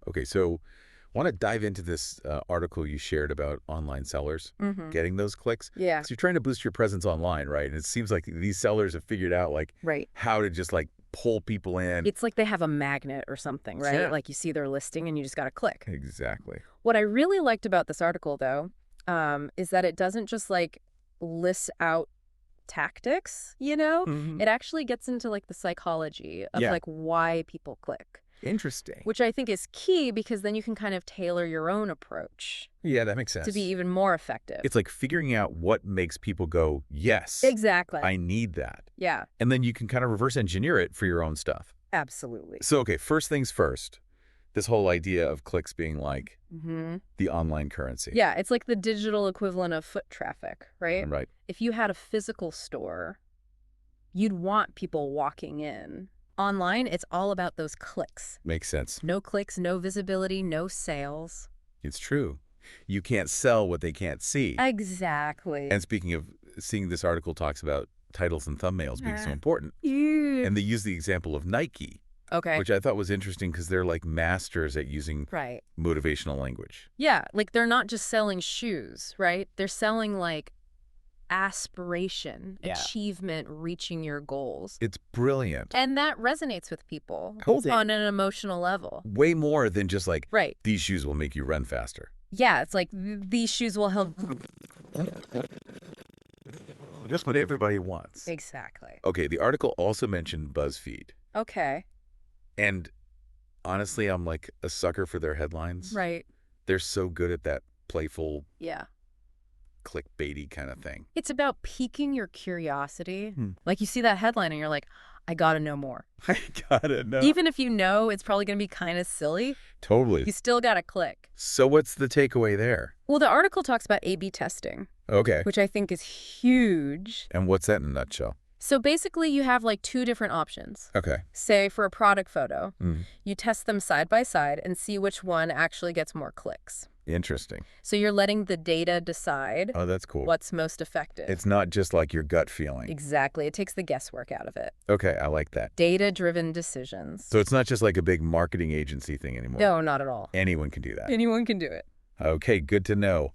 Okay, so want to dive into this article you shared about online sellers Mm-hmm. getting those clicks? Yeah. Because you're trying to boost your presence online, right? And it seems like these sellers have figured out like Right. how to just like pull people in. It's like they have a magnet or something, right? Yeah. Like you see their listing and you just got to click. Exactly. What I really liked about this article, though, is that it doesn't just like list out tactics, Mhm. It actually gets into like the psychology of Yeah. like why people click, Interesting. which I think is key because then you can kind of tailor your own approach Yeah, that makes to be sense. even more effective. It's like figuring out what makes people go, yes, Exactly. I need that. Yeah, And then you can kind of reverse engineer it for your own stuff. absolutely. So, okay, first things first, this whole idea of clicks being like Mm-hmm. the online currency. Yeah, it's like the digital equivalent of foot traffic, right? Right. If you had a physical store, you'd want people walking in. Online, it's all about those clicks. Makes sense. No clicks, no visibility, no sales. It's true. You can't sell what they can't see. Exactly. And speaking of seeing, this article talks about titles and thumbnails being so important. Yeah. And they use the example of Nike, Okay. which I thought was interesting because they're like masters at using Right. motivational language. Yeah, like they're not just selling shoes, right? They're selling like aspiration, Yeah. achievement, reaching your goals. It's brilliant. And that resonates with people Totally. on an emotional level. Way more than just like, Right. these shoes will make you run faster. Yeah, it's like these shoes will help. Just what everybody wants. Exactly. Okay, the article also mentioned BuzzFeed. Okay. And honestly, I'm like a sucker for their headlines. Right. They're so good at that playful, Yeah. clickbaity kind of thing. It's about piquing your curiosity. Hmm. Like you see that headline and you're like, I gotta know more. I gotta know. Even if you know it's probably gonna be kind of silly, Totally. you still gotta click. So what's the takeaway there? Well, the article talks about A/B testing, Okay. which I think is huge. And what's that in a nutshell? So basically, you have like two different options. Okay. Say for a product photo, Mm. you test them side by side and see which one actually gets more clicks. Interesting. So you're letting the data decide Oh, that's cool. what's most effective. It's not just like your gut feeling. Exactly. It takes the guesswork out of it. Okay, I like that. Data-driven decisions. So it's not just like a big marketing agency thing anymore. No, not at all. Anyone can do that. Anyone can do it. Okay, good to know.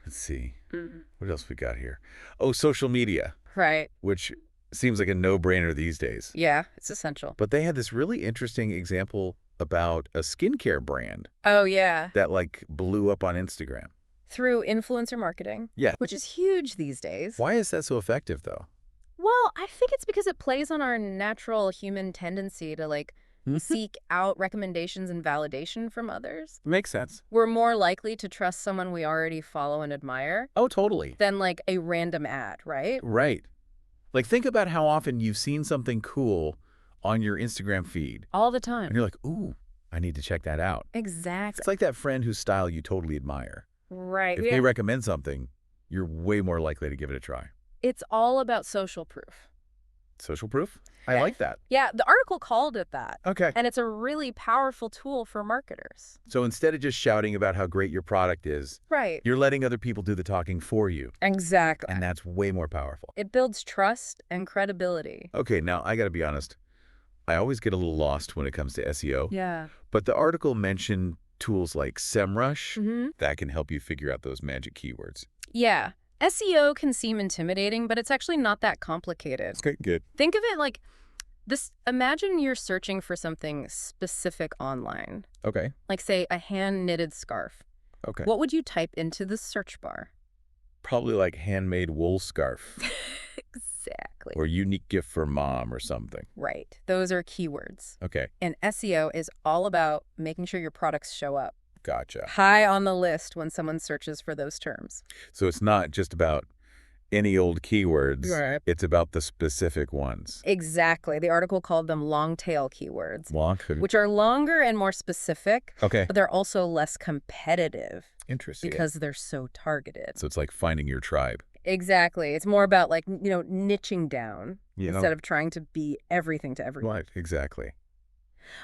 Let's see. Mhm. What else we got here? Oh, social media, Right. which seems like a no-brainer these days. Yeah, it's essential. But they had this really interesting example about a skincare brand Oh, yeah. that like blew up on Instagram. Through influencer marketing, Yeah. which is huge these days. Why is that so effective though? Well, I think it's because it plays on our natural human tendency to like seek out recommendations and validation from others. Makes sense. We're more likely to trust someone we already follow and admire Oh, totally. than like a random ad, right? Right. Like think about how often you've seen something cool on your Instagram feed All the and time. you're like, ooh, I need to check that out. Exactly. It's like that friend whose style you totally admire. Right. If Yeah. they recommend something, you're way more likely to give it a try. It's all about social proof. Social proof? I Yeah. like that. Yeah, the article called it that. Okay. And it's a really powerful tool for marketers. So instead of just shouting about how great your product is, Right. you're letting other people do the talking for you. Exactly. And that's way more powerful. It builds trust and credibility. Okay, now I got to be honest. I always get a little lost when it comes to SEO. Yeah. But the article mentioned tools like SEMrush Mm-hmm. that can help you figure out those magic keywords. Yeah. SEO can seem intimidating, but it's actually not that complicated. Okay, good. Think of it like this. Imagine you're searching for something specific online, Okay. like say a hand-knitted scarf. Okay. What would you type into the search bar? Probably like handmade wool scarf Exactly. or unique gift for mom or something. Right. Those are keywords. Okay, And SEO is all about making sure your products show up gotcha. high on the list when someone searches for those terms. So it's not just about any old keywords. Right. It's about the specific ones. Exactly. The article called them long tail keywords, Long. which are longer and more specific, Okay. but they're also less competitive Interesting. because they're so targeted. So it's like finding your tribe. Exactly. It's more about like, niching down You know? instead of trying to be everything to everyone. Right, exactly.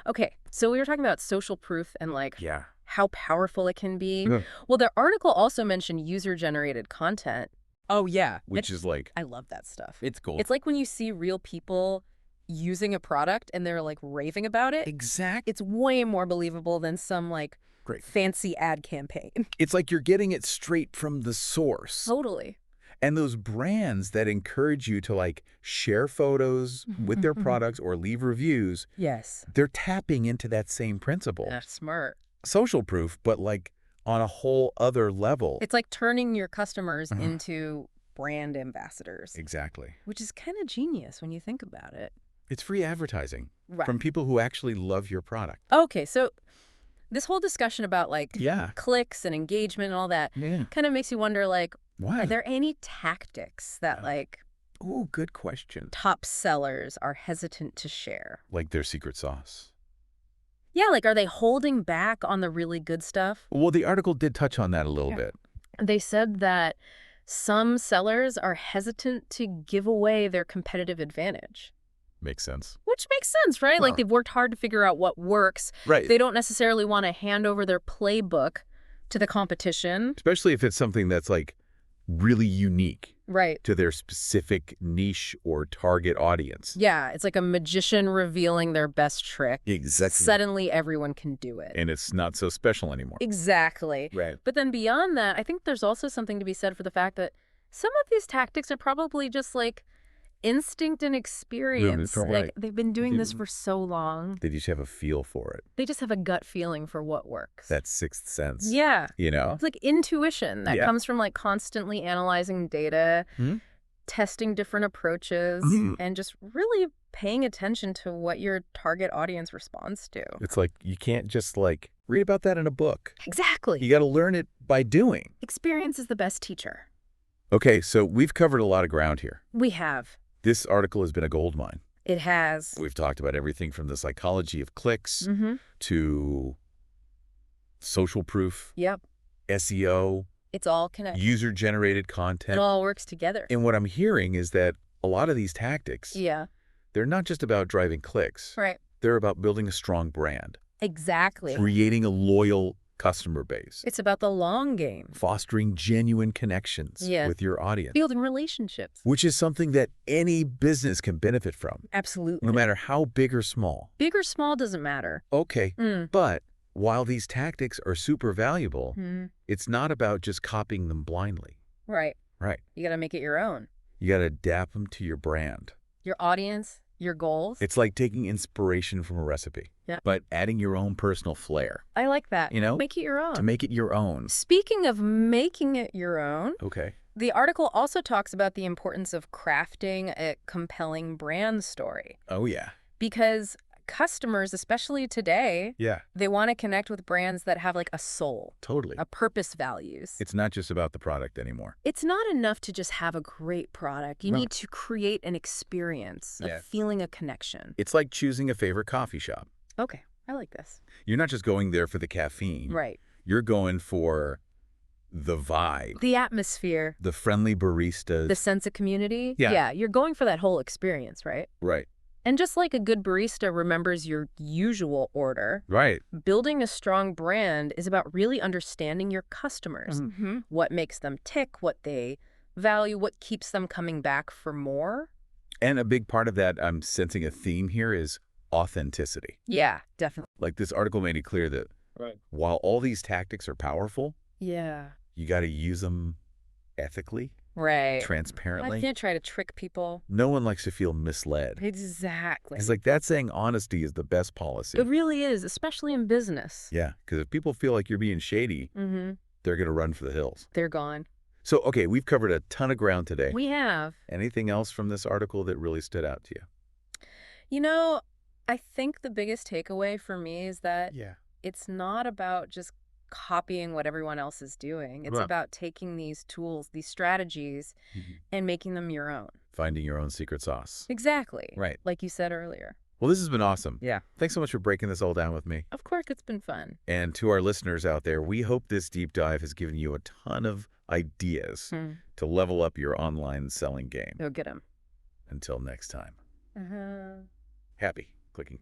Okay. So we were talking about social proof and like Yeah. how powerful it can be. Yeah. Well, the article also mentioned user-generated content. Oh, yeah. Which is like, I love that stuff. it's cool. It's like when you see real people using a product and they're like raving about it, Exactly. it's way more believable than some like Great. fancy ad campaign. It's like you're getting it straight from the source. Totally. And those brands that encourage you to like share photos with their products or leave reviews, Yes. they're tapping into that same principle. That's smart. Social proof, but like on a whole other level. It's like turning your customers into brand ambassadors, Exactly. which is kind of genius when you think about it. It's free advertising Right. from people who actually love your product. Okay, so this whole discussion about like Yeah. clicks and engagement and all that Yeah. kind of makes you wonder, like, are What? there any tactics that like Ooh, good question. top sellers are hesitant to share? Like their secret sauce. Yeah, like are they holding back on the really good stuff? Well, the article did touch on that a little bit. They said that some sellers are hesitant to give away their competitive advantage. Makes sense. Which makes sense, right? Well- Like they've worked hard to figure out what works. Right. They don't necessarily want to hand over their playbook to the competition. Especially if it's something that's like really unique Right. to their specific niche or target audience. Yeah, it's like a magician revealing their best trick. Exactly. Suddenly everyone can do it. And it's not so special anymore. Exactly. Right. But then beyond that, I think there's also something to be said for the fact that some of these tactics are probably just like instinct and experience. right. Like they've been doing this for so long. They just have a feel for it. They just have a gut feeling for what works. That sixth sense. Yeah. You know? It's like intuition that Yeah. comes from like constantly analyzing data, Mhm. testing different approaches, Mhm. and just really paying attention to what your target audience responds to. It's like you can't just like read about that in a book. Exactly. You got to learn it by doing. Experience is the best teacher. Okay, so we've covered a lot of ground here. We have. This article has been a goldmine. It has. We've talked about everything from the psychology of clicks Mm-hmm. to social proof, Yep. SEO, It's all connected. user-generated It content. all works together. And what I'm hearing is that a lot of these tactics, Yeah. they're not just about driving clicks. Right. They're about building a strong brand, Exactly. creating a loyal customer base, It's about the long game. fostering genuine connections Yeah. with your audience, Building relationships. which is something that any business can benefit from, Absolutely. no matter how big or small. Big or small doesn't matter. Okay, Mm. but while these tactics are super valuable, Mm. it's not about just copying them blindly. Right. Right. You got to make it your own. You got to adapt them to your brand. Your audience, your goals. It's like taking inspiration from a recipe, Yeah. but adding your own personal flair I like that. You know, Make it your own. to make it your own. Speaking of making it your own, Okay. the article also talks about the importance of crafting a compelling brand story. Oh, yeah. Because customers, especially today, Yeah, they want to connect with brands that have like a soul, totally. a purpose values. It's not just about the product anymore. It's not enough to just have a great product. You Right. need to create an experience, Yeah. a feeling, a connection. It's like choosing a favorite coffee shop. Okay, I like this. You're not just going there for the caffeine. Right. You're going for the vibe, The atmosphere, the friendly baristas. the sense of community. Yeah. Yeah, you're going for that whole experience, right? Right. And just like a good barista remembers your usual order, Right. building a strong brand is about really understanding your customers. Mm-hmm. What makes them tick, what they value, what keeps them coming back for more. And a big part of that, I'm sensing a theme here, is authenticity. Yeah, definitely. Like this article made it clear that while all these tactics are powerful, Yeah. you got to use them ethically, Right. transparently. I can't try to trick people. No one likes to feel misled. Exactly. It's like that saying honesty is the best policy. It really is, especially in business. Yeah, because if people feel like you're being shady, Mm-hmm. they're going to run for the hills. They're gone. So, okay, we've covered a ton of ground today. We have. Anything else from this article that really stood out to you? You know, I think the biggest takeaway for me is that Yeah. it's not about just copying what everyone else is doing. It's Right. about taking these tools, these strategies, and making them your own. Finding your own secret sauce. Exactly. Right. Like you said earlier. Well, this has been awesome. Yeah. Thanks so much for breaking this all down with me. Of course, it's been fun. And to our listeners out there, we hope this deep dive has given you a ton of ideas to level up your online selling game. Go get them. Until next time, Uh-huh. happy clicking.